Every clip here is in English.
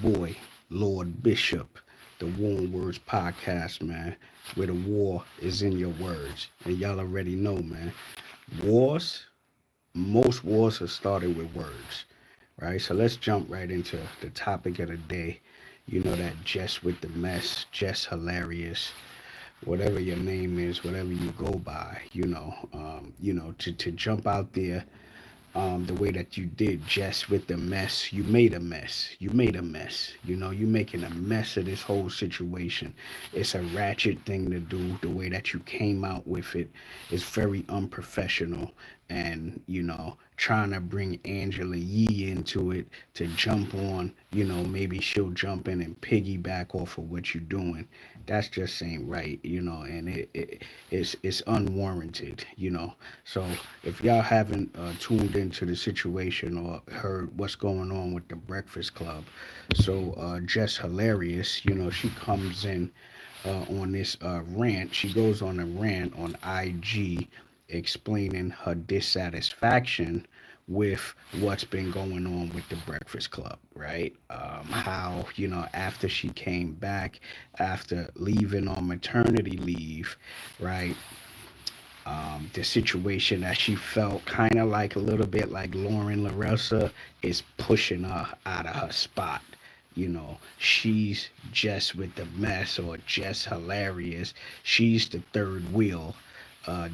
boy, Lord Bishop, the Warm Words Podcast, man, where the war is in your words. And y'all already know, man, wars, most wars are started with words, right? So let's jump right into the topic of the day. You know that Jess with the mess, Jess hilarious, whatever your name is, whatever you go by, to jump out there the way that you did, Jess, with the mess. You made a mess. You made a mess. You making a mess of this whole situation. It's a ratchet thing to do. The way that you came out with it is very unprofessional. And, trying to bring Angela Yee into it to jump on, maybe she'll jump in and piggyback off of what you're doing. That's just ain't right, and it's unwarranted, So if y'all haven't tuned into the situation or heard what's going on with the Breakfast Club, so Jess Hilarious, she comes in on this rant. She goes on a rant on IG explaining her dissatisfaction with what's been going on with the Breakfast Club, right? How, after she came back, after leaving on maternity leave, right? The situation that she felt kind of like a little bit like Lauren LaRosa is pushing her out of her spot. She's just with the mess or just hilarious. She's the third wheel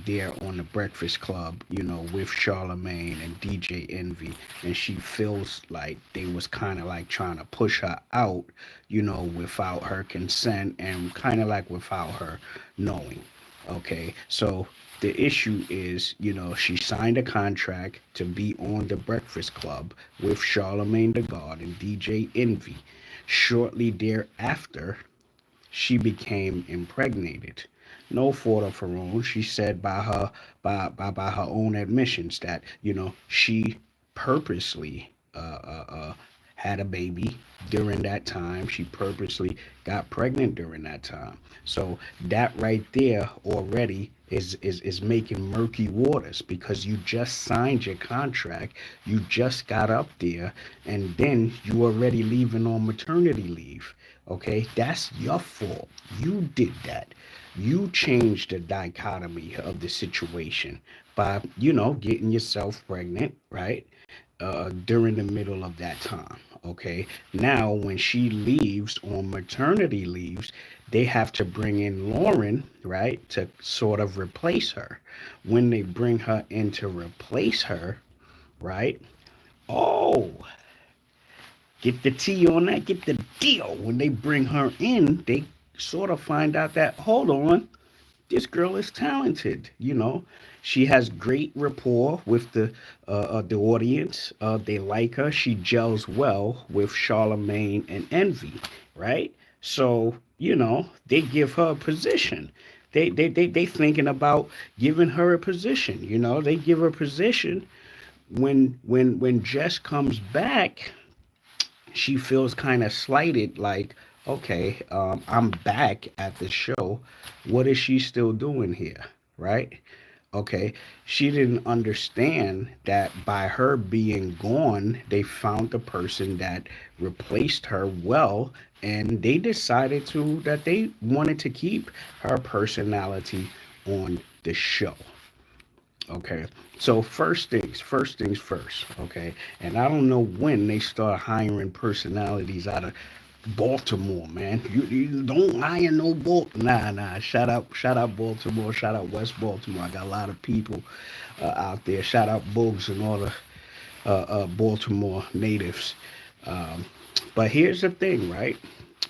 there on the Breakfast Club, with Charlemagne and DJ Envy, and she feels like they was kind of like trying to push her out, without her consent and kind of like without her knowing. Okay, so the issue is, she signed a contract to be on the Breakfast Club with Charlemagne the God and DJ Envy. Shortly thereafter, she became impregnated. No fault of her own. She said by her own admissions that she purposely had a baby during that time. She purposely got pregnant during that time. So that right there already is making murky waters because you just signed your contract, you just got up there, and then you already leaving on maternity leave. Okay, that's your fault. You did that. You changed the dichotomy of the situation by, getting yourself pregnant, right? During the middle of that time. Okay. Now, when she leaves on maternity leaves, they have to bring in Lauren, right, to sort of replace her. When they bring her in to replace her, right? Oh, get the tea on that, get the deal. When they bring her in, they sort of find out that, hold on, this girl is talented. She has great rapport with the audience. They like her. She gels well with Charlemagne and Envy, right? So they give her a position. They thinking about giving her a position. They give her a position. When Jess comes back, she feels kind of slighted, like, okay, I'm back at the show. What is she still doing here? Right? Okay. She didn't understand that by her being gone, they found the person that replaced her well, and they decided that they wanted to keep her personality on the show. Okay. So first things first. Okay. And I don't know when they start hiring personalities out of Baltimore, man. You don't hire no Nah. Shout out Baltimore. Shout out West Baltimore. I got a lot of people out there. Shout out Bugs and all the Baltimore natives. Um, but here's the thing, right?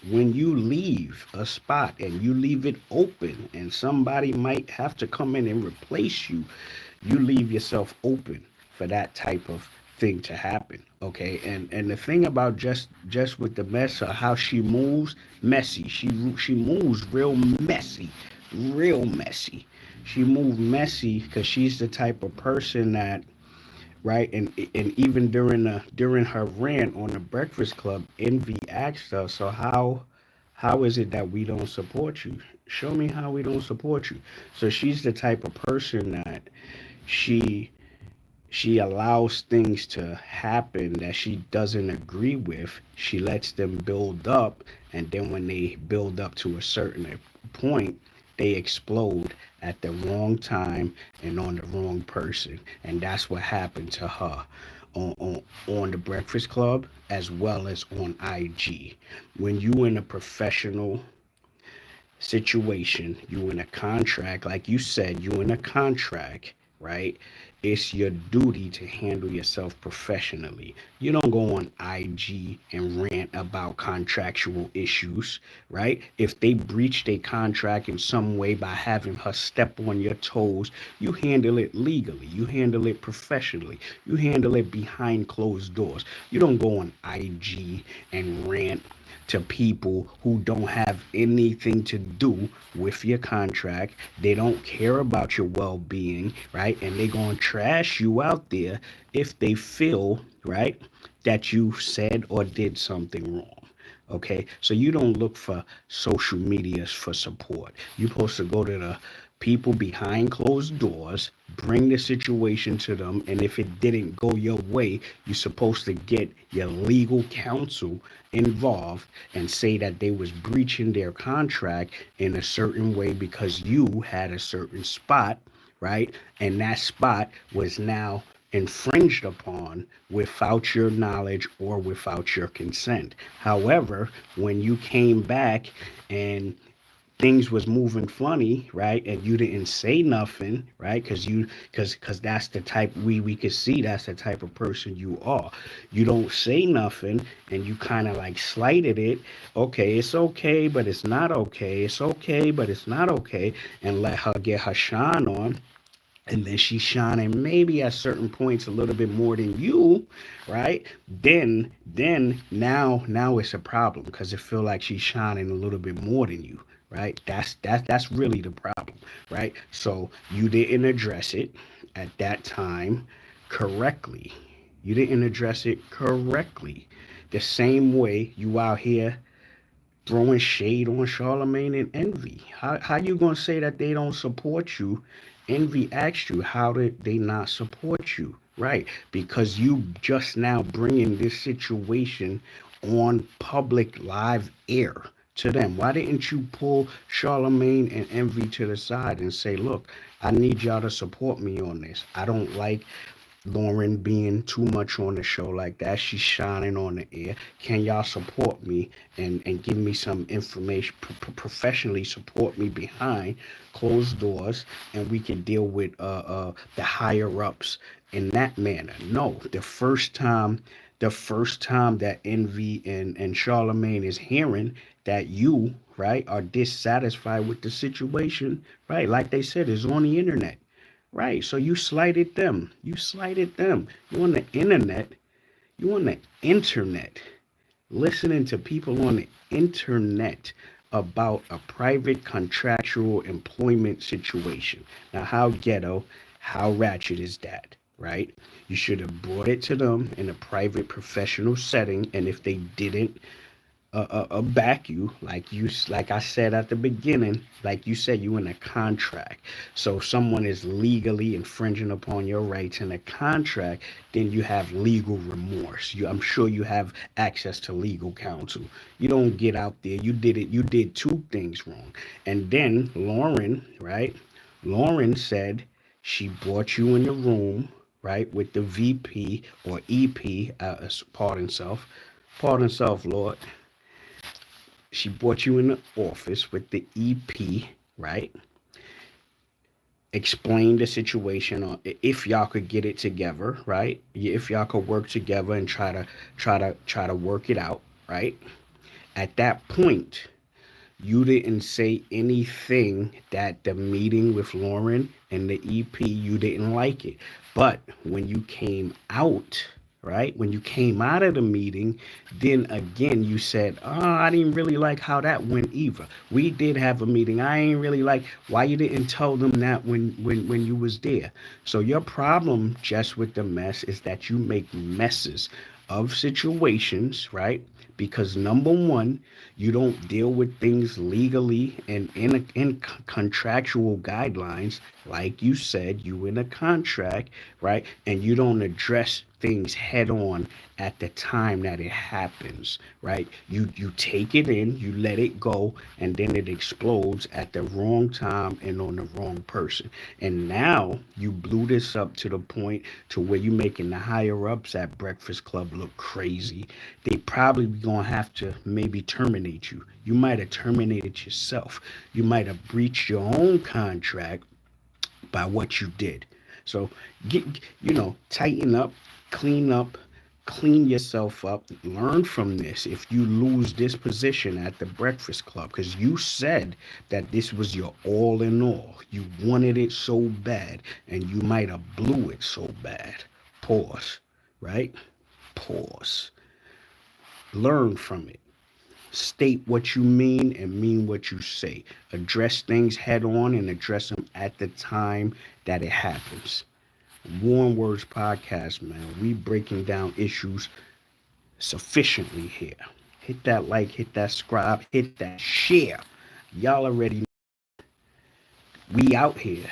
When you leave a spot and you leave it open and somebody might have to come in and replace you, you leave yourself open for that type of thing to happen. Okay, and the thing about just with the mess or how she moves, messy. She moves real messy. She moves messy because she's the type of person that, right, and even during her rant on the Breakfast Club, Envy asked her, so how is it that we don't support you? Show me how we don't support you. So she's the type of person that she She allows things to happen that she doesn't agree with. She lets them build up, and then when they build up to a certain point, they explode at the wrong time and on the wrong person. And that's what happened to her on the Breakfast Club as well as on IG. When you in a professional situation, you in a contract, like you said, you in a contract, right? It's your duty to handle yourself professionally. You don't go on IG and rant about contractual issues, right? If they breach their contract in some way by having her step on your toes, you handle it legally. You handle it professionally. You handle it behind closed doors. You don't go on IG and rant to people who don't have anything to do with your contract. They don't care about your well being, right? And they're going to trash you out there if they feel, right, that you said or did something wrong. Okay, so you don't look for social medias for support. You're supposed to go to the people behind closed doors, bring the situation to them, and if it didn't go your way, you're supposed to get your legal counsel involved and say that they was breaching their contract in a certain way because you had a certain spot, right? And that spot was now infringed upon without your knowledge or without your consent. However, when you came back and things was moving funny, right, and you didn't say nothing, right, because that's the type we could see that's the type of person you are. You don't say nothing, and you kind of like slighted it. Okay, it's okay, but it's not okay. It's okay, but it's not okay, and let her get her shine on, and then she's shining maybe at certain points a little bit more than you, right? Then now it's a problem because it feel like she's shining a little bit more than you, right? That's really the problem, right? So you didn't address it at that time correctly. You didn't address it correctly. The same way you out here throwing shade on Charlemagne and Envy. How you gonna say that they don't support you? Envy asked you, how did they not support you? Right, because you just now bringing this situation on public live air to them. Why didn't you pull Charlemagne and Envy to the side and say, look, I need y'all to support me on this. I don't like Lauren being too much on the show like that. She's shining on the air. Can y'all support me and give me some information, professionally support me behind closed doors, and we can deal with the higher ups in that manner? No, the first time that Envy and Charlemagne is hearing that you, right, are dissatisfied with the situation, right, like they said, is on the internet. Right. So you slighted them. You slighted them. You on the internet. You on the internet. Listening to people on the internet about a private contractual employment situation. Now, how ghetto, how ratchet is that? Right? You should have brought it to them in a private professional setting. And if they didn't back you, like I said at the beginning, like you said, you in a contract. So if someone is legally infringing upon your rights in a contract, then you have legal remorse. I'm sure you have access to legal counsel. You don't get out there. You did two things wrong. And then Lauren, right? Lauren said she brought you in the room, right, with the VP or EP, pardon self, Lord. She brought you in the office with the EP, right? Explain the situation on if y'all could get it together, right? If y'all could work together and try to work it out, right? At that point, you didn't say anything that the meeting with Lauren and the EP, you didn't like it. But when you came out, right? When you came out of the meeting, then again you said, "Oh, I didn't really like how that went either. We did have a meeting. I ain't really like why you didn't tell them that when you was there." So your problem just with the mess is that you make messes of situations, right? Because number one, you don't deal with things legally and in contractual guidelines. Like you said, you in a contract, right? And you don't address things head on at the time that it happens, right? You take it in, you let it go, and then it explodes at the wrong time and on the wrong person. And now you blew this up to the point to where you making the higher ups at Breakfast Club look crazy. They probably gonna have to maybe terminate you. You might have terminated yourself. You might have breached your own contract by what you did. So get, tighten up, clean up, clean yourself up, learn from this. If you lose this position at the Breakfast Club, because you said that this was your all in all, you wanted it so bad, and you might have blew it so bad. Pause, right? Pause. Learn from it. State what you mean and mean what you say. Address things head on and address them at the time that it happens. Warm Words Podcast, man. We breaking down issues sufficiently here. Hit that like, hit that subscribe, hit that share. Y'all already know we out here.